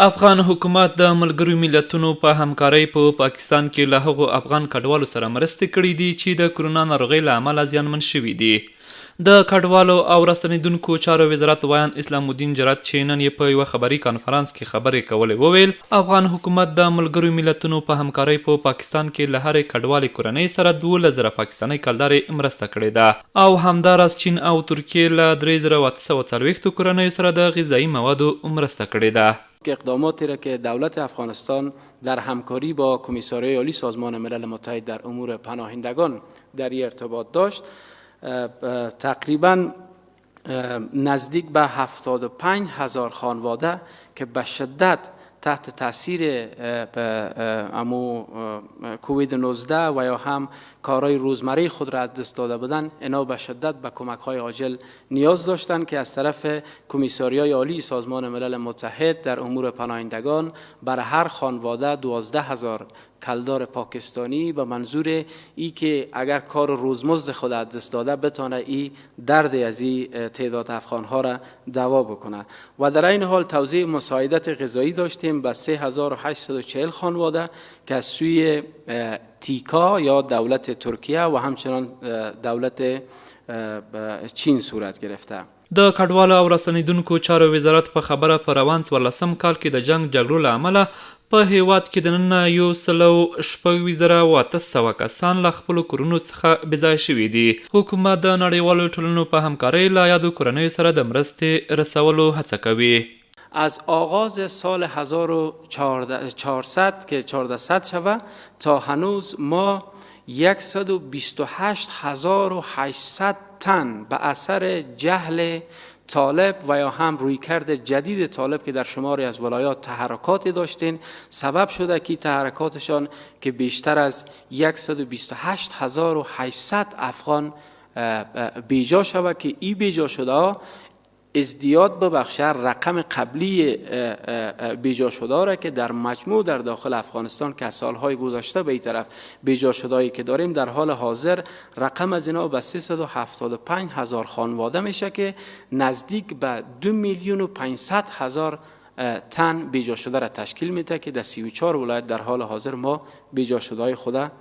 افغان حکومت د ملګرو ملتونو په همکارۍ په پاکستان کې له هغو افغان کډوالو سره مرستې کړي دي چې د کرونا ناروغۍ له امله زیانمن شوي دي. د کډوالو او راستنیدونکو چارو وزارت وایان اسلام الدین جرات چې نن یې په یوه خبري کانفرانس کې خبرې کولې وویل افغان حکومت د ملګرو ملتونو په همکارۍ په پاکستان کې له هرې کډوالې کورنۍ سره 12,000 پاکستانۍ کلدارې مرسته کړې ده او همداراز چین او ترکیې له 3,840 کورنیو سره د غذایي موادو مرسته کړې ده. اقداماتی را که دولت افغانستان در همکاری با کمیساریای عالی سازمان ملل متحد در امور پناهندگان در این ارتباط داشت، تقریبا نزدیک به 75,000 خانواده که به شدت تحت تاثیر کووید 19 و یا هم کارهای روزمره خود را از دست داده بودند، اینا به شدت به کمک‌های عاجل نیاز داشتند که از طرف کمیساریای عالی سازمان ملل متحد در امور پناهندگان برای هر خانواده 12,000 کلدار پاکستانی به منظور ای که اگر کار روزمزد خود از دست داده بتونه ای درد از این تعداد افغان‌ها را دوا بکنه. و در این حال توزیع مساعدت غذایی داشتیم به 3,840 خانواده که از سوی تیکا یا دولت ترکیه و همچنان دولت چین صورت گرفته. د کډوالو او راستنیدونکو چارو وزارت په خبره په روان 14 کال کې د جنگ جګړو له امله په هیواد کې دننه 126,800 کسان له خپلو کورونو څخه بېځایه شوي دي. حکومت د نړیوالو ټولنو په همکارۍ له یادو کورنیو سره د مرستې رسولو هڅه کوي. از آغاز سال 1400 که 1400 شود تا هنوز ما 128,800 تن به اثر جهل طالب و یا هم رویکرد جدید طالب که در شماری از ولایات تحرکاتی داشتین سبب شده که تحرکاتشان که بیشتر از 128,800 افغان بیجا شود که این بیجا شده ازدیاد ببخشه رقم قبلی بیجا شده را که در مجموع در داخل افغانستان که سالهای گذشته به این طرف بیجا شدهایی که داریم در حال حاضر رقم از اینا به 375,000 خانواده میشه که نزدیک به 2,500,000 تن بیجا شده را تشکیل میده که در 34 ولایت در حال حاضر ما بیجا شدههای خود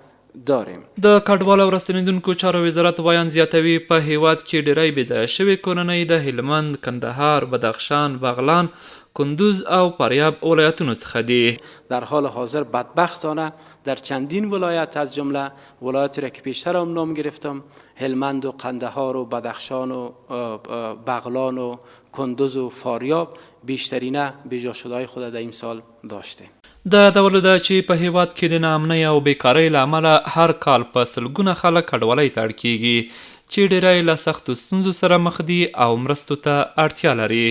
داریم. د کډوالو او راستنیدونکو چارو وزارت وایان زیاتوي په هیواد کې ډیری بېځایه شوې کورنۍ د هلمند، کندهار، بدخشان، بغلان، کندوز او فاریاب ولایتونو څخه دي. در حال حاضر بدبختانه در چندین ولایت از جمله ولایاتی را که پیشتر هم نام گرفتم هلمند و قندهار و بدخشان و بغلان و کندوز و فاریاب بیشترینه بیجا شده‌های خود در این سال داشتیم. د ډول ده چې په هیواد کې د ناامنۍ او بیکارۍ له امله هر کال په سلګونه خلک کډوالۍ ته اړ کیږي چې ډیری له سختو ستونزو سره مخ دي او مرستو ته اړتیا لري.